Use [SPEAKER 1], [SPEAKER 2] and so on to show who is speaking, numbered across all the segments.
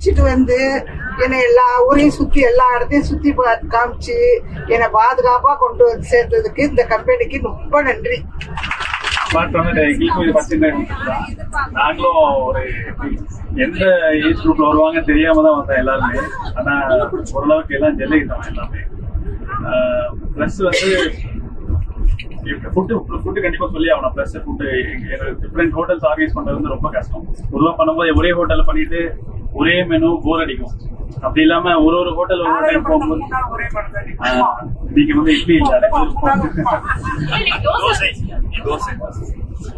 [SPEAKER 1] அழைச்சிட்டு வந்து என்னை எல்லா ஊரையும் சுத்தி எல்லா இடத்தையும் சுத்தி காமிச்சு என்னை பாதுகாப்பா கொண்டு வந்து சேர்த்ததுக்கு இந்த கம்பெனிக்கு ரொம்ப நன்றி.
[SPEAKER 2] நாங்களும் ஒரு எந்த ஏஜ் குரூப்ல வருவாங்க தெரியாம தான் வந்தோம் எல்லாருமே. ஆனா ஓரளவுக்கு எல்லாம் ஜெல்லிக்கிட்டோம் எல்லாமே. பிளஸ் வந்து ஃபுட்டு கண்டிப்பா சொல்லி ஆகணும். Plus food different hotels organise பண்றது வந்து ரொம்ப கஷ்டம். பொதுவாக பண்ணும்போது ஒரே ஹோட்டல்ல பண்ணிட்டு ஒரே மெனு போர் அடிக்கும். அப்படி இல்லாம ஒரு ஹோட்டல் ஒரு டைம் போகும்போது இன்னைக்கு வந்து இட்லி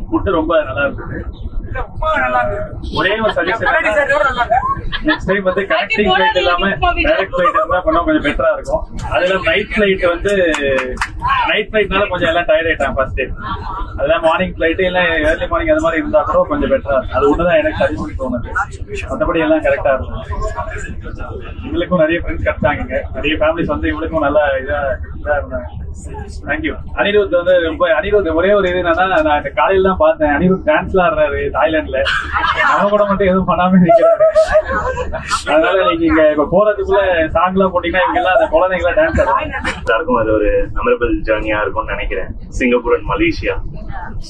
[SPEAKER 2] ஃபுட்டு ரொம்ப நல்லா இருந்தது. ஒரே ஒரு சஜஷன், நெக்ஸ்ட் டைம் வந்து கனெக்டிங் ஃபிளைட் இல்லாம டைரக்ட் ஃபிளைட் இருந்தா கொஞ்சம் பெட்டரா இருக்கும். அதுல நைட் ஃபிளைட் வந்து நைட் ஃபிளைட்னால கொஞ்சம் எல்லாம் டயர்ட் ஆயிட்டாங்க ஃபர்ஸ்ட் டே. அதெல்லாம் மார்னிங் ஃபிளைட் இல்ல ஏர்லி மார்னிங் அது மாதிரி இருந்தா கூட கொஞ்சம் பெட்டரா இருக்கும். அது ஒண்ணுதான் எனக்கு சஜஷன் தோணுது. மற்றபடி எல்லாம் கரெக்டா இருக்கும். இவங்களுக்கும் நிறைய ஃப்ரெண்ட்ஸ் கிடைச்சாங்க, நிறைய ஃபேமிலிஸ் வந்து இவங்களுக்கும் நல்லா இதா இருந்தாங்க. தேங்க்யூ. அனிருத் வந்து ரொம்ப அனிருத் ஒரே ஒரு இது என்னன்னா, நான் காலையில தான் பார்த்தேன் அனிருத் டான்ஸ்ல ஆடுறாரு தாய்லாந்துல. நம்ம கூட மட்டும் எதுவும் பண்ணாம இருக்கிறாரு. அதனால நீங்க இங்க இப்ப போறதுக்குள்ள சாங் எல்லாம் போட்டீங்கன்னா இவங்க எல்லாம் அந்த குழந்தைங்களா டான்ஸ் ஆடுறாங்க.
[SPEAKER 3] அது ஒரு மெமரபிள் ஜர்னியா இருக்கும்னு நினைக்கிறேன். Singapore and Malaysia.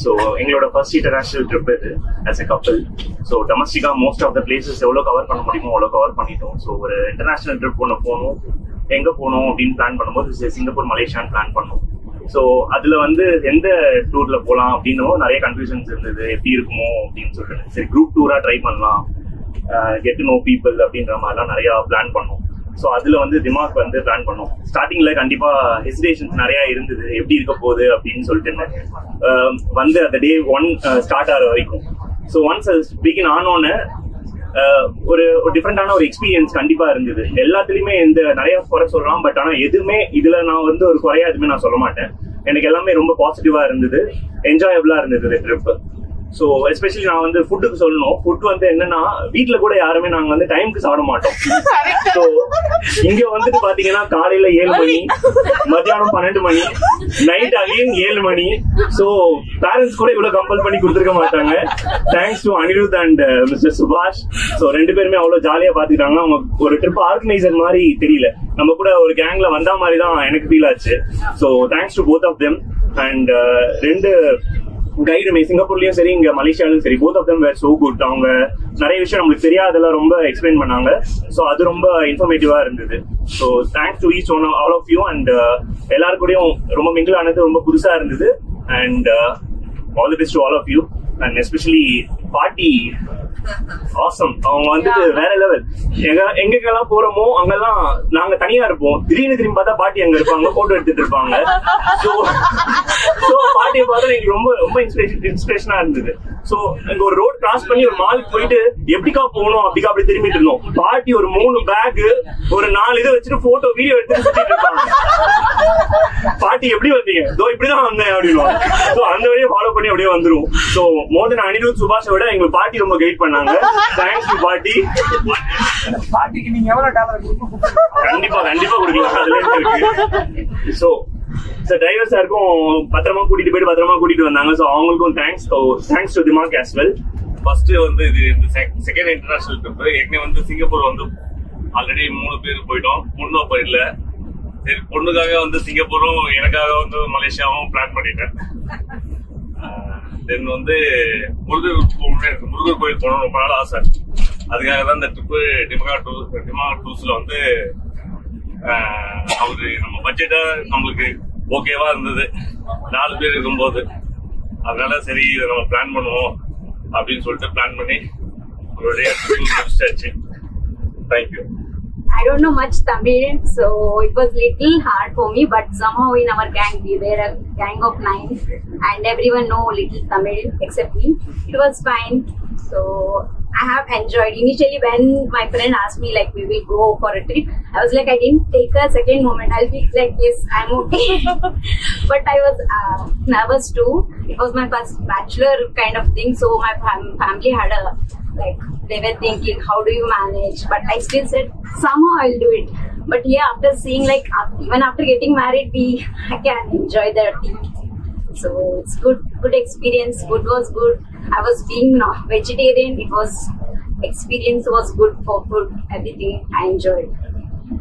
[SPEAKER 3] ஸோ எங்களோட ஃபர்ஸ்ட் இன்டர்நேஷனல் ட்ரிப் இது ஆஸ் எ கப்பல். ஸோ டொமஸ்டிக்கா மோஸ்ட் ஆஃப் த பிளேசஸ் எவ்வளவு கவர் பண்ண முடியுமோ அவ்வளோ கவர் பண்ணிட்டோம். ஸோ ஒரு இன்டர்நேஷனல் ட்ரிப் ஒன்று போகணும், எங்க போகணும் அப்படின்னு பிளான் பண்ணும்போது சிங்கப்பூர் மலேசியான்னு பிளான் பண்ணோம். ஸோ அதுல வந்து எந்த டூர்ல போகலாம் அப்படின்னு நிறைய கன்ஃபியூஷன்ஸ் இருந்தது. எப்படி இருக்குமோ அப்படின்னு சொல்லிட்டு சரி குரூப் டூரா ட்ரை பண்ணலாம், கெட் டு நோ பீப்புள் அப்படின்ற மாதிரிலாம் நிறைய பிளான் பண்ணோம். ஸோ அதுல வந்து திமாக் வந்து பிளான் பண்ணோம். ஸ்டார்டிங்ல கண்டிப்பா ஹெசிடேஷன்ஸ் நிறைய இருந்தது, எப்படி இருக்க போகுது அப்படின்னு சொல்லிட்டு வந்து அந்த டே 1 ஸ்டார்ட் ஆகிற வரைக்கும். ஸோ ஒன்ஸ் பிகின் ஆனோன்னு ஒரு டிஃப்ரெண்டான ஒரு எக்ஸ்பீரியன்ஸ் கண்டிப்பா இருந்தது. எல்லாத்துலயுமே இந்த நிறைய குறை சொல்லலாம், பட் ஆனா எதுவுமே இதுல நான் வந்து ஒரு குறையா எதுவுமே நான் சொல்ல மாட்டேன். எனக்கு எல்லாமே ரொம்ப பாசிட்டிவா இருந்தது, என்ஜாயபிளா இருந்தது ட்ரிப். ஸோ எஸ்பெஷலி நான் வந்து ஃபுட்டுக்கு சொல்லணும். ஃபுட் வந்து என்னன்னா வீட்டுல கூட யாருமே நாங்க வந்து டைமுக்கு சாப்பிட மாட்டோம். ஸோ இங்க வந்துட்டு பாத்தீங்கன்னா காலையில 7 மணி, மத்தியானம் 12 மணி, நைட் அகைன் 7 மணி. ஸோ பேரண்ட்ஸ் கூட இவ்வளவு கம்பல் பண்ணி கொடுத்துருக்க மாட்டாங்க. Thanks to Anirudh and mister சுபாஷ். ஸோ 2 பேருமே அவ்வளவு ஜாலியா பாத்துக்கிட்டாங்க. அவங்க ஒரு ட்ரிப் ஆர்கனைசர் மாதிரி தெரியல, நம்ம கூட ஒரு கேங்ல வந்தா மாதிரி தான் எனக்கு ஃபீல் ஆச்சு. So thanks to both of them. And 2 கைடுமே சிங்கப்பூர்லயும் சரி இங்க மலேசியாலும் சரி, both of them were so good. அவங்க நிறைய விஷயம் நம்மளுக்கு தெரியாதெல்லாம் ரொம்ப எக்ஸ்பிளைன் பண்ணாங்க. ஸோ அது ரொம்ப இன்ஃபர்மேட்டிவா இருந்தது. So thanks to each one all of you. And எல்லாரு கூடயும் ரொம்ப மிங்கிள் ஆனது ரொம்ப புதுசா இருந்தது. And all the best to all of you. And especially party awesome. அவங்க வந்துட்டு வேற லெவல். எங்கெல்லாம் போறோமோ அங்கெல்லாம் நாங்க தனியா இருப்போம், திடீர்னு திரும்பி பார்த்தா பாட்டி அங்க இருப்பாங்க, போட்டோ எடுத்துட்டு இருப்பாங்க. பாட்டியை பார்த்தா எனக்கு ரொம்ப ரொம்ப இன்ஸ்பிரேஷனா இருந்தது. சோ அங்க ஒரு ரோட் கிராஸ் பண்ணி ஒரு மாலுக்கு போயிட்டு எப்படிக்கா போகணும் அப்படிக்கா அப்படி திரும்பிட்டு இருந்தோம். பாட்டி ஒரு 3 பேக் ஒரு 4 இதை வச்சுட்டு போட்டோ வீடியோ எடுத்து சுத்திட்டு இருப்பாங்க. பாட்டி எப்படி வந்தீங்க? இப்படிதான் வந்தேன் அப்படின்னு. அந்த வழியை ஃபாலோ பண்ணி அப்படியே வந்துரும். சோ மோர் தென் அனிருத் சுபாஷை விட எங்களுக்கு பாட்டி ரொம்ப கைட் பண்ணாங்க. தேங்க்ஸ் டு பாட்டி.
[SPEAKER 4] பாட்டிக்கு நீங்க எவ்வளவு டாலர்
[SPEAKER 3] கண்டிப்பா கண்டிப்பா கொடுக்கலாம். அதுல இருக்கு. சோ டிரைவர் சாருக்கும் பத்திரமா கூட்டிட்டு போயிட்டு பத்திரமா கூட்டிட்டு வந்தாங்க. சோ அவங்களுக்கும் தேங்க்ஸ். தேங்க்ஸ் டு திமாக் as well.
[SPEAKER 2] ஃபர்ஸ்ட் வந்து இது செகண்ட் இன்டர்நேஷனல் ட்ரிப். ஏற்கனவே வந்து சிங்கப்பூர் வந்து ஆல்ரெடி 3 பேர் போயிட்டோம், பொண்ணு போயிடல. சரி பொண்ணுக்காக வந்து சிங்கப்பூரும் எனக்காக வந்து மலேசியாவும் பிளான் பண்ணிட்டேன். தென் வந்து முருகர் கோயில் போகணும் ரொம்ப நாள் ஆசை. அதுக்காக தான் இந்த ட்ரிப்பு டிமாக் டூஸ்ல வந்து அவரு நம்ம பட்ஜெட்டா நம்மளுக்கு ஓகேவா இருந்தது 4 பேர் இருக்கும்போது. அதனால சரி இதை நம்ம பிளான் பண்ணுவோம் அப்படின்னு சொல்லிட்டு பிளான் பண்ணி ஒரு முடிச்சாச்சு. Thank you.
[SPEAKER 5] I don't know much Tamil, so it was little hard for me, but somehow in our gang, we were a gang of 9 and everyone know little Tamil except me. It was fine. So I have enjoyed. Initially when my friend asked me like we will go for a trip, I was like I didn't take a second moment. I'll be like yes, I'm okay. But I was nervous too. It was my first bachelor kind of thing, so my family had a like they were thinking how do you manage, but I still said somehow I'll do it. But yeah, after seeing like even after getting married I can enjoy the thing. So it's good experience. Food was good. I was being vegetarian. It was experience was good for food, everything. I enjoyed.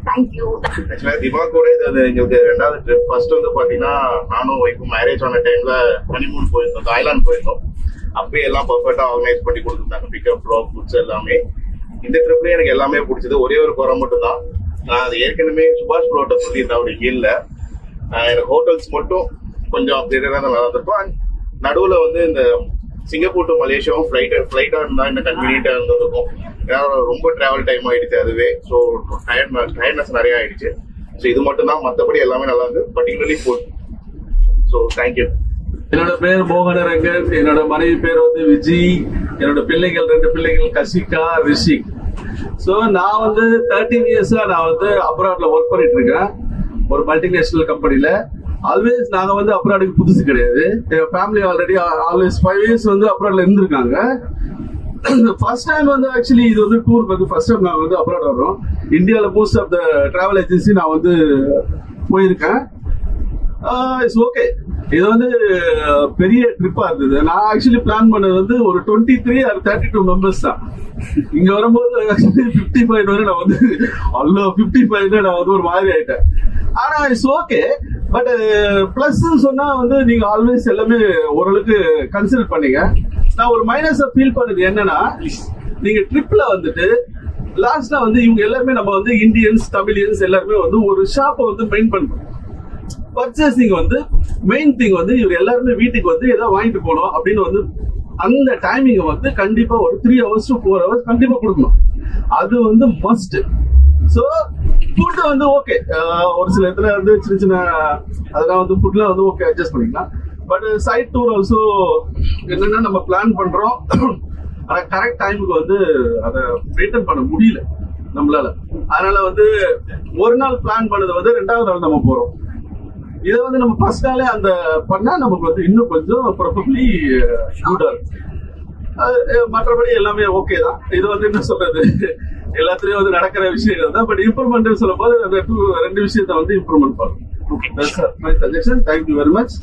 [SPEAKER 5] Thank you.
[SPEAKER 6] ஆக்சுவலா திமாக்கோட இது எங்களுக்கு ரெண்டாவது trip. First வந்து பாத்தீங்கன்னா நானும் ஒய்ஃபும் marriage ஆன டைம்ல ஹனிமூன் போயிருந்தோம், தாய்லாந்து போயிருந்தோம். அப்பயே எல்லாம் பர்ஃபெக்டா ஆர்கனைஸ் பண்ணி கொடுத்துருந்தாங்க, பிக்கப் ட்ராப் ஃபுட்ஸ் எல்லாமே. இந்த ட்ரிப்லயே எனக்கு எல்லாமே பிடிச்சது. ஒரே ஒரு குறை மட்டும் தான், நான் அது ஏற்கனவே சுபாஷ் ப்ரோட்ட சொல்லியிருந்தேன், அப்படி இல்ல எனக்கு ஹோட்டல்ஸ் மட்டும் கொஞ்சம் அப்டேட்டடா நல்லா இருந்திருக்கும். நடுவுல வந்து இந்த சிங்கப்பூர் டு மலேசியாவும் ஃபிளைட்டா இருந்தா இன்னும் கன்வீனியன்டா இருந்திருக்கும். ஏன்னா ரொம்ப டிராவல் டைம் ஆயிடுச்சு அதுவே. ஸோ டயர்ட்னஸ் நிறைய ஆயிடுச்சு. ஸோ இது மட்டும் தான், மற்றபடி எல்லாமே நல்லா இருந்து, பர்டிகுலர்லி ஃபுட். So thank you.
[SPEAKER 7] என்னோட பேர் மோகனரங்கன், என்னோட மனைவி பேர் வந்து விஜி, என்னோட பிள்ளைகள் 2 பிள்ளைகள் கசிகா, ரிஷிக். ஸோ நான் வந்து 13 இயர்ஸா நான் வந்து அப்ராட்ல ஒர்க் பண்ணிட்டு இருக்கேன், ஒரு மல்டிநேஷனல் கம்பெனில. ஆல்வேஸ் நாங்க வந்து அப்ராடுக்கு புதுசு கிடையாது. என் ஃபேமிலி ஆல்ரெடி ஆல்வேஸ் 5 இயர்ஸ் வந்து அப்ராட்ல இருந்திருக்காங்க. ஃபர்ஸ்ட் டைம் வந்து ஆக்சுவலி இது வந்து டூருக்கு வந்து ஃபர்ஸ்ட் டைம் நாங்க வந்து அப்ராட் வரோம். இந்தியாவில most of the travel agency நான் வந்து போயிருக்கேன். It's okay. இது வந்து பெரிய ட்ரிப்பா இருந்தது. நான் ஆக்சுவலி பிளான் பண்ணது வந்து ஒரு 23 or 32 மெம்பர்ஸ் தான். இங்க வரும்போது 55 வரை நான் வந்து 55 நான் வந்து ஒரு மாதிரி ஆயிட்டேன். ஆனா இட்ஸ் ஓகே. பட் பிளஸ் சொன்னா வந்து நீங்க ஆல்வேஸ் எல்லாமே ஓரளவுக்கு கன்சிடர் பண்ணீங்க. நான் ஒரு மைனஸா ஃபீல் பண்ணது என்னன்னா, நீங்க ட்ரிப்ல வந்துட்டு லாஸ்ட்ல வந்து இவங்க எல்லாருமே நம்ம வந்து இந்தியன்ஸ், தமிழியன்ஸ் எல்லாருமே வந்து ஒரு ஷாப்பை வந்து மெயின் பண்றோம். பர்ச்சேசிங் வந்து மெயின் திங் வந்து இவர் எல்லாருமே வீட்டுக்கு வந்து ஏதாவது வாங்கிட்டு போனோம் அப்படின்னு வந்து அந்த டைமிங் வந்து கண்டிப்பா ஒரு 3 hours to 4 hours கண்டிப்பா கொடுக்கணும். அது வந்து மஸ்ட். ஸோ ஃபுட் வந்து ஓகே, ஒரு சில இடத்துல வந்து சின்ன சின்ன அதெல்லாம் வந்து ஃபுட்லாம் வந்து ஓகே அட்ஜஸ்ட் பண்ணிக்கலாம். பட் சைட் டூர் ஆல்சோ என்னன்னா நம்ம பிளான் பண்றோம், ஆனா கரெக்ட் டைமுக்கு வந்து அதை மெயின்டைன் பண்ண முடியல நம்மளால. அதனால வந்து ஒரு நாள் பிளான் பண்ணது வந்து 2வது நாள் நம்ம போறோம். இதை வந்து நம்ம ஃபர்ஸ்ட் நாளே அந்த பண்ணா நமக்கு வந்து இன்னும் கொஞ்சம் ப்ராபப்ளி குட்டா இருக்கும். மற்றபடி எல்லாமே ஓகே தான். இது வந்து என்ன சொல்றது, எல்லாத்துலயும் வந்து நடக்கிற விஷயங்கள் தான். பட் இம்ப்ரூவ்மெண்ட் சொல்லும் போது அந்த 2 விஷயத்த வந்து இம்ப்ரூவ்மெண்ட் பண்ணும். That's my suggestion. Thank you very much.